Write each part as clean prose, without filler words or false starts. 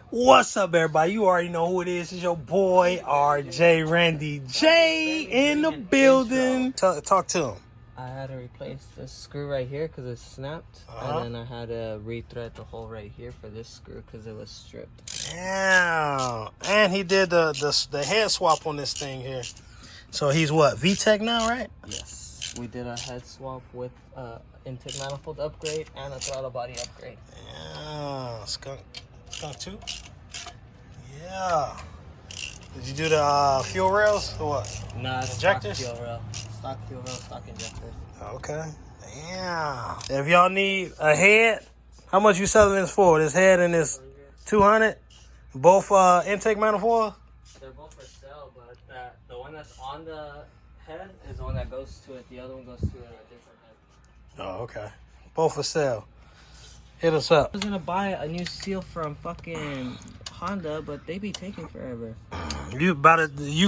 What's up, everybody? You already know who it is. It's your boy, RJ, Randy.J in the building. Talk to him. I had to replace this screw right here because it snapped. And then I had to re-thread the hole right here for this screw because it was stripped. Yeah. And he did the head swap on this thing here. So he's what, VTEC now, right? Yes. We did a head swap with intake manifold upgrade and a throttle body upgrade. Yeah. Skunk too? Yeah. Did you do the fuel rails or what? Nah, injectors? Stock fuel rail. Stock fuel rail, stock injectors. Okay. Yeah. If y'all need a head, how much you selling this for? This head and this 200? Both intake manifold? They're both for sale, but the one that's on the head is the one that goes to it. The other one goes to a different head. Oh, okay. Both for sale. Hit us up. I was gonna buy a new seal from fucking Honda, but they be taking forever. You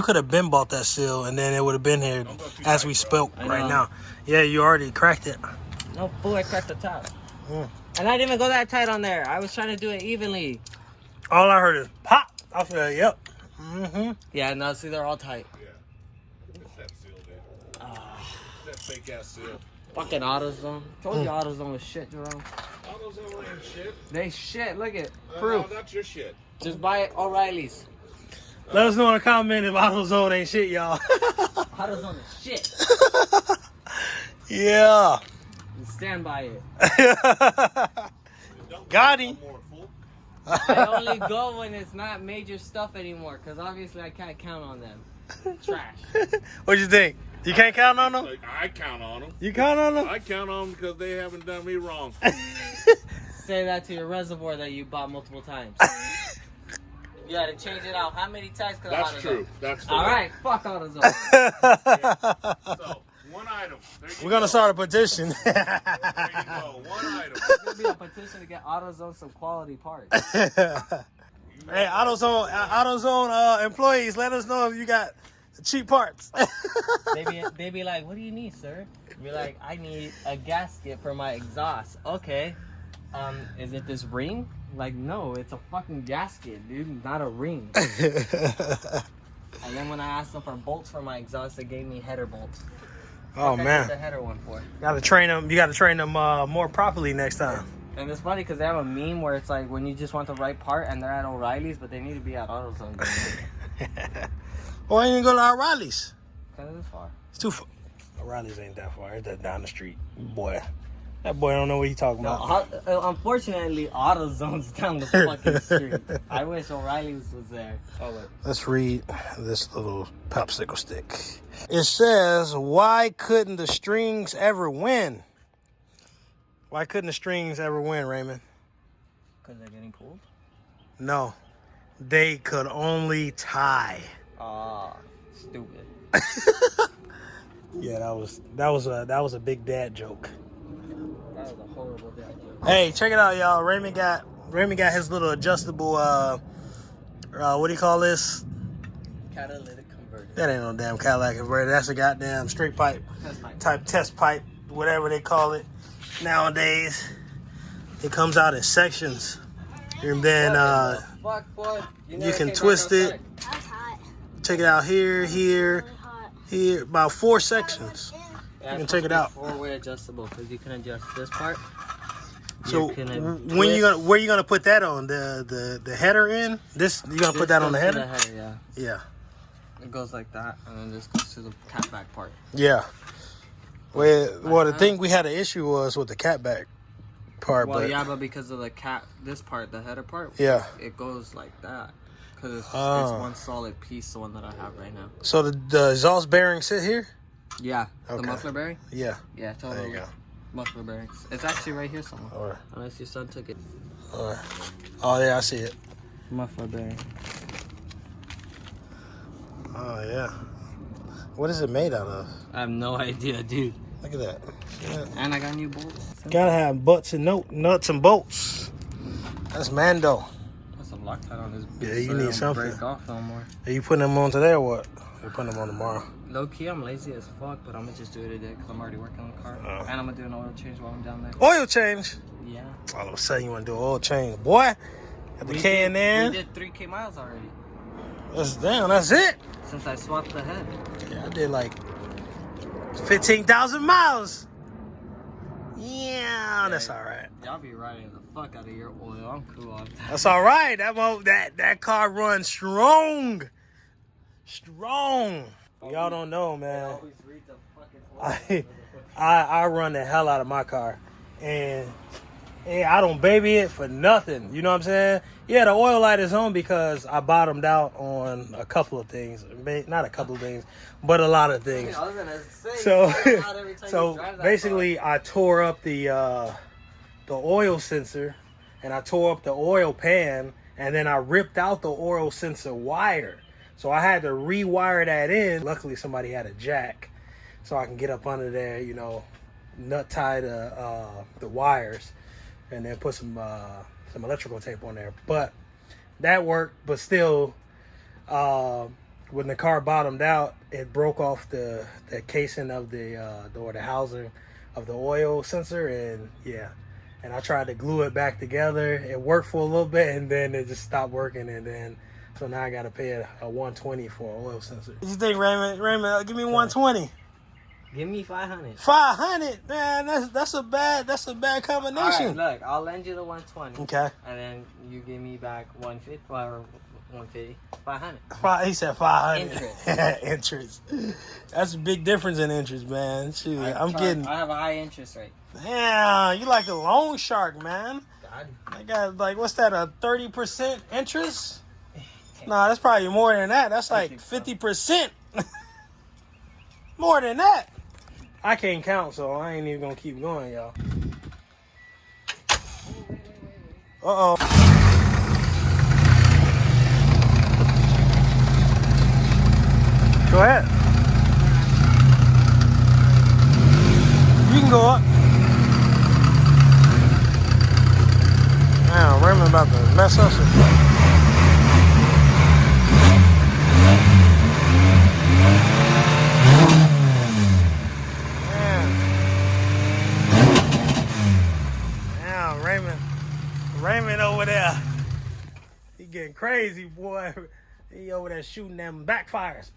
could have been bought that seal, and then it would have been here as we spoke right now. Yeah, you already cracked it. No fool, I cracked the top. And I didn't even go that tight on there. I was trying to do it evenly. All I heard is pop. I said, yep. Mm-hmm. Yeah, no, see, they're all tight. Yeah. It's that seal, dude. That fake ass seal. Fucking AutoZone. Told you AutoZone was shit, Jerome. AutoZone ain't shit. They shit. Look at proof. No, that's your shit. Just buy O'Reilly's. Let us know in the comment if AutoZone ain't shit, y'all. AutoZone is shit. Yeah. Stand by it. Got him. I only go when it's not major stuff anymore, because obviously I can't count on them. Trash. What you think? You can't count on them? I count on them. You count on them? I count on them because they haven't done me wrong. Say that to your reservoir that you bought multiple times. You gotta change it out. How many times? That's true. That's true. All right, fuck AutoZone. So, one item. We're going to start a petition. There you go. One item. There's gonna be a petition to get AutoZone some quality parts. Hey, AutoZone employees, let us know if you got cheap parts. They be like, what do you need, sir? Be like, I need a gasket for my exhaust. Okay. Is it this ring? Like, no, it's a fucking gasket, dude, not a ring. And then when I asked them for bolts for my exhaust, they gave me header bolts. Oh, man. The header one for. You got to train them more properly next time. And it's funny because they have a meme where it's like when you just want the right part and they're at O'Reilly's, but they need to be at AutoZone. Why you didn't go to O'Reilly's? Because it's far. It's too far. O'Reilly's ain't that far. It's just down the street. Boy. That boy don't know what he talking about. Unfortunately, AutoZone's down the fucking street. I wish O'Reilly's was there. Oh, wait. Let's read this little popsicle stick. It says, why couldn't the strings ever win? Why couldn't the strings ever win, Raymond? Because they're getting pulled? No. They could only tie. Ah, stupid. Yeah, that was a big dad joke. That was a horrible dad joke. Hey, check it out, y'all. Raymond got his little adjustable what do you call this? Catalytic converter. That ain't no damn catalytic converter. That's a goddamn straight pipe type test pipe, whatever they call it nowadays. It comes out in sections, and then fuck, boy. you can twist it. That's hot. Take it out here, here, here. About 4 sections. Yeah, You can take it out. 4-way adjustable because you can adjust this part. So where you gonna put that on the header in? This you gonna put that on the header? Yeah. Yeah. It goes like that, and then this goes to the catback part. Yeah. Well, the thing we had an issue was with the catback part. Well, but yeah, but because of the this part, the header part, yeah, it goes like that because it's one solid piece, the one that I have right now. So the exhaust bearing sit here? Yeah. Okay. The muffler bearing? Yeah. Yeah, totally. There you go. Muffler bearings. It's actually right here somewhere. All right. Unless your son took it. All right. Oh, yeah, I see it. Muffler bearing. Oh, yeah. What is it made out of? I have no idea, dude. Look at that. Yeah. And I got new bolts. Gotta have nuts and bolts. That's Mando. Put some Loctite on this bitch. Yeah, you need something. Break off no more. Are you putting them on today or what? You're putting them on tomorrow. Low key, I'm lazy as fuck, but I'm gonna just do it today because I'm already working on the car. And I'm gonna do an oil change while I'm down there. Oil change? Yeah. All of a sudden you want to do an oil change. Boy, Got the CANON. We did 3K miles already. That's it. Since I swapped the head. Yeah, I did like 15,000 miles. Yeah, that's all right. Y'all be riding the fuck out of your oil. I'm cool on that. That's all right. That car runs strong. Strong. Y'all don't know, man. Always read the fucking oil. I run the hell out of my car. And I don't baby it for nothing. You know what I'm saying? Yeah, the oil light is on because I bottomed out on a couple of things. Not a couple of things, but a lot of things. I was gonna say, So basically, I tore up the oil sensor, and I tore up the oil pan, and then I ripped out the oil sensor wire. So I had to rewire that in. Luckily, somebody had a jack, so I can get up under there, you know, nut tie the wires, and then put some electrical tape on there. But that worked. But still, when the car bottomed out, it broke off the casing of the housing of the oil sensor, and yeah. And I tried to glue it back together. It worked for a little bit, and then it just stopped working, and then so now I got to pay a $120 for an oil sensor. What you think, Raymond? Raymond, give me $120. Give me 500. 500, man. That's a bad combination. All right, look, I'll lend you the 120. Okay. And then you give me back 150 or 150, 500. He said 500. Interest. Interest. That's a big difference in interest, man. Shoot, I have a high interest rate. Damn, you like a loan shark, man. God. I got like, what's that? A 30% interest? Nah, that's probably more than that. That's like 50%. More than that. I can't count, so I ain't even gonna keep going, y'all. Uh-oh. Go ahead. You can go up. Damn, Raymond about to mess us up. Raymond over there, he getting crazy, boy. He over there shooting them backfires.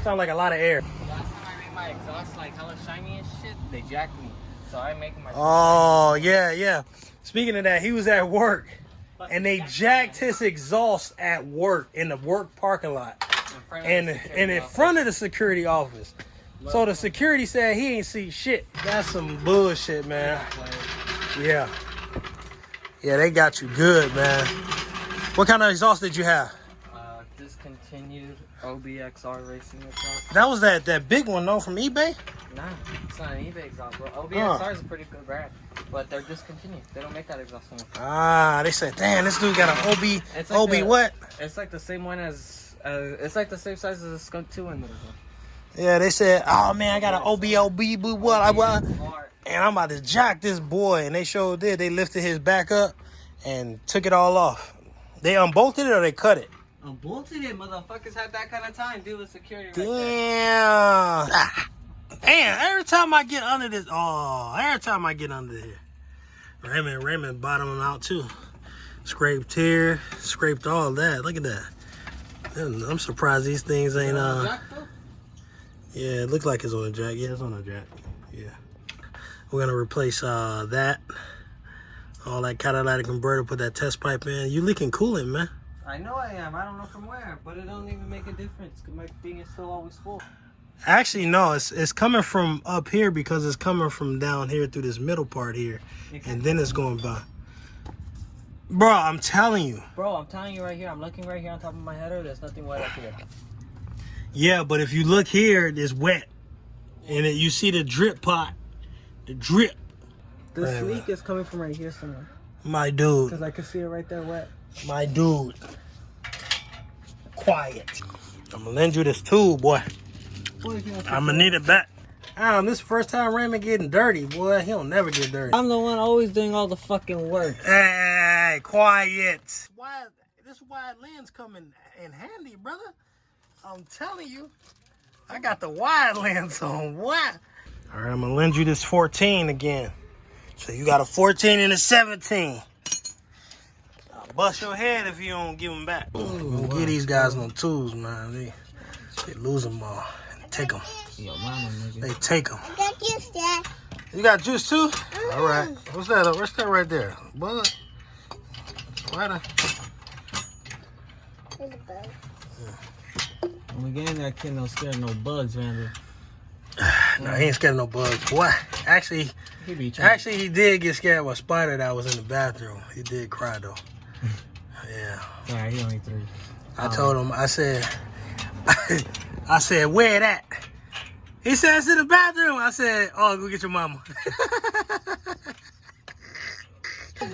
Sound like a lot of air. Last time I made my exhaust like hella shiny and shit, they jacked me. So I make my. Oh yeah. Speaking of that, he was at work, and they jacked his exhaust at work in the work parking lot, and in front of the security office. So the security said he ain't see shit. That's some bullshit, man. Yeah. Yeah, they got you good, man. What kind of exhaust did you have? Discontinued OBXR racing exhaust. That was that big one, though, from eBay? Nah, it's not an eBay exhaust, bro. OBXR is a pretty good brand, but they're discontinued. They don't make that exhaust anymore. Ah, they said, damn, this dude got an OB what? It's like the same one as, it's like the same size as a Skunk 2 in there. Yeah, they said, oh, man, I got an OB, what? And I'm about to jack this boy. And they sure did. They lifted his back up and took it all off. They unbolted it or they cut it? Unbolted it. Motherfuckers had that kind of time. Deal with security Damn. right there. Damn, every time I get under here. Raymond bottoming out too. Scraped here, scraped all that. Look at that. I'm surprised these things ain't, yeah, it looks like it's on a jack. Yeah, it's on a jack. Yeah. We're going to replace that. All that catalytic converter, put that test pipe in. You leaking coolant, man. I know I am. I don't know from where, but it don't even make a difference because my thing is still always full. Actually, no. It's coming from up here because it's coming from down here through this middle part here. And then it's going by. Bro, I'm telling you. Bro, I'm telling you right here. I'm looking right here on top of my header. There's nothing wet up here. Yeah, but if you look here, it's wet. And you see the drip pot. The drip. This leak is coming from right here somewhere. My dude. Because I can see it right there wet. My dude. Quiet. I'm going to lend you this tool, boy. I'm going to need it back. This is the first time Raymond getting dirty, boy. He'll never get dirty. I'm the one always doing all the fucking work. Hey, quiet. This wide lens coming in handy, brother. I'm telling you. I got the wide lens on. What? All right, I'm going to lend you this 14 again. So you got a 14 and a 17. bust your head if you don't give them back. Don't give these guys no tools, man. They lose them all and take them. Yo, mama, nigga. They take them. I got juice, Dad. You got juice too? All right. What's that? What's that right there? Bug? Spider? There's a bug. When we get in there, kid don't scare no bugs, Randy. No, he ain't scared of no bugs. What? Actually, he did get scared by a spider that was in the bathroom. He did cry though. Yeah. Alright, he only 3. I told him, I said, where that? He said, it's in the bathroom. I said, oh, go get your mama. Mom,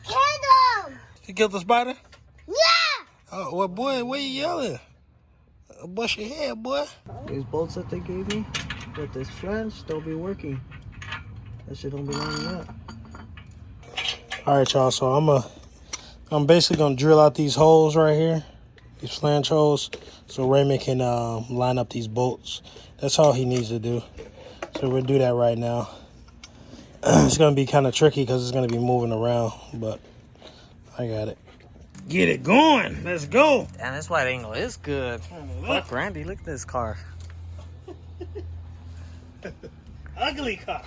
kill them! You killed the spider? Yeah! Oh, well, boy, why you yelling? Bust your head, boy. These bolts that they gave me with this flange still be working. That shit don't be lining up. All right, y'all. So I'm basically gonna drill out these holes right here, these flange holes, so Raymond can line up these bolts. That's all he needs to do. So we'll do that right now. It's gonna be kind of tricky because it's gonna be moving around, but I got it. Get it going. Let's go. Damn, this wide angle is good. Fuck, Randy, look at this car. Ugly car.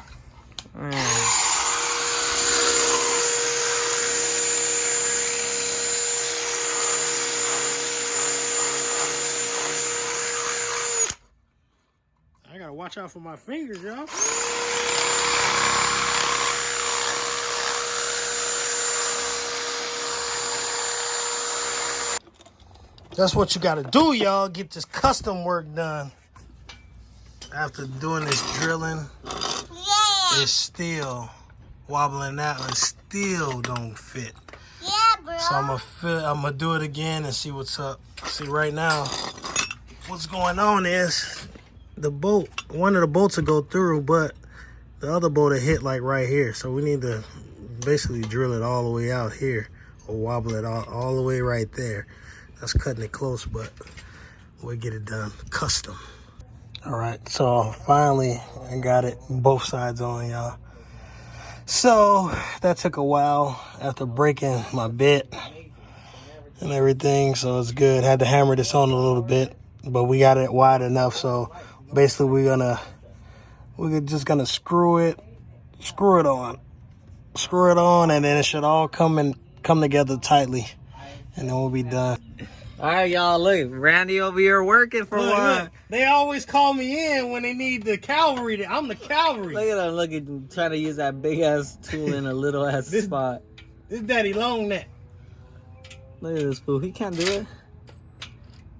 I gotta watch out for my fingers, y'all. That's what you gotta do, y'all. Get this custom work done. After doing this drilling, it's still wobbling out and still don't fit. Yeah, bro. So I'm gonna do it again and see what's up. See, right now, what's going on is the bolt, one of the bolts will go through, but the other bolt will hit like right here. So we need to basically drill it all the way out here or wobble it all the way right there. That's cutting it close, but we'll get it done custom. All right, so finally I got it both sides on, y'all. So that took a while after breaking my bit and everything, so it's good. Had to hammer this on a little bit, but we got it wide enough. So basically we're just gonna screw it on, and then it should all come together tightly, and then we'll be done. All right, y'all, look, Randy over here working for Look, one. look, they always call me in when they need the cavalry. I'm the cavalry. Look at him, look at him trying to use that big ass tool in a little ass spot. This daddy long neck. Look at this fool, he can't do it.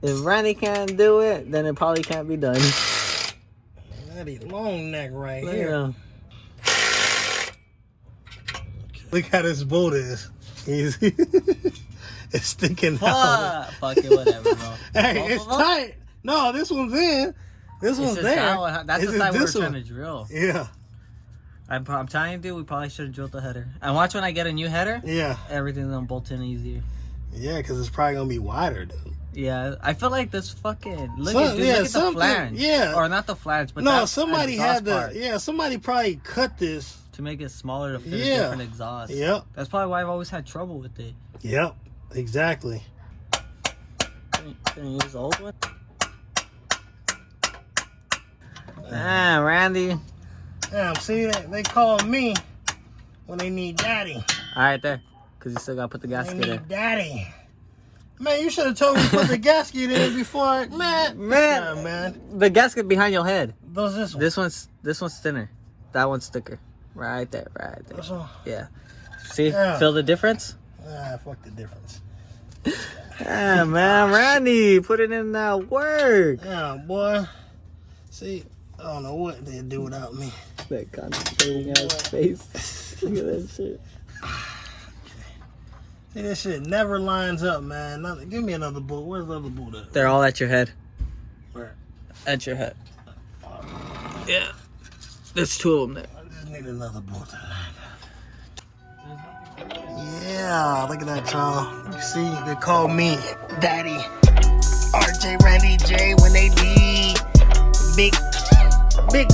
If Randy can't do it, then it probably can't be done. Daddy long neck right Look here. at him. Look how this bolt is. It's sticking out. Fuck it, whatever, bro. Hey, Both it's of them? tight. No, this one's in. This one's It's just there. that one. That's It's the side we were this trying one. to drill. Yeah. I'm telling you, dude, we probably should have drilled the header. And watch when I get a new header, Yeah. everything's gonna bolt in easier. Yeah, because it's probably going to be wider, dude. Yeah, I feel like this fucking look Some- at dude, yeah, look at the something- flange. yeah. Or not the flange, but No, that somebody exhaust had to. part Yeah, somebody probably cut this. to make it smaller to fit a Yeah. different exhaust. Yep. That's probably why I've always had trouble with it. Yep. Exactly. Can you use the old one? Ah, Randy. Damn, see, they call me when they need daddy. All right, there. Because you still got to put the They gasket in. need daddy. Man, you should have told me to put the gasket in before. Man. Yeah, man. The gasket behind your head. Those this one. This one's thinner. That one's thicker. Right there, right there. This one. Yeah. See? Yeah. Feel the difference? Ah, fuck the difference. Ah, man, Randy, put it in that work. Yeah, boy. See, I don't know what they'd do without me. That concentrating ass face. Look at that shit. See, this shit never lines up, man. Give me another bolt. Where's the other bolt at? They're all at your head. Where? At your head. Yeah. There's 2 of them there. I just need another bolt. Yeah, look at that, y'all. You see, they call me Daddy. RJ, Randy.J when they need Big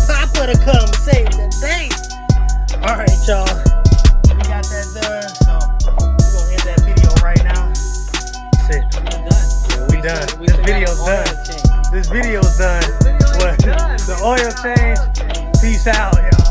Papa to come save the day. All right, y'all. We got that done, so we're going to end that video right video's Oil done. change. This video's done. Video is What? done. The oil change. Peace out, y'all.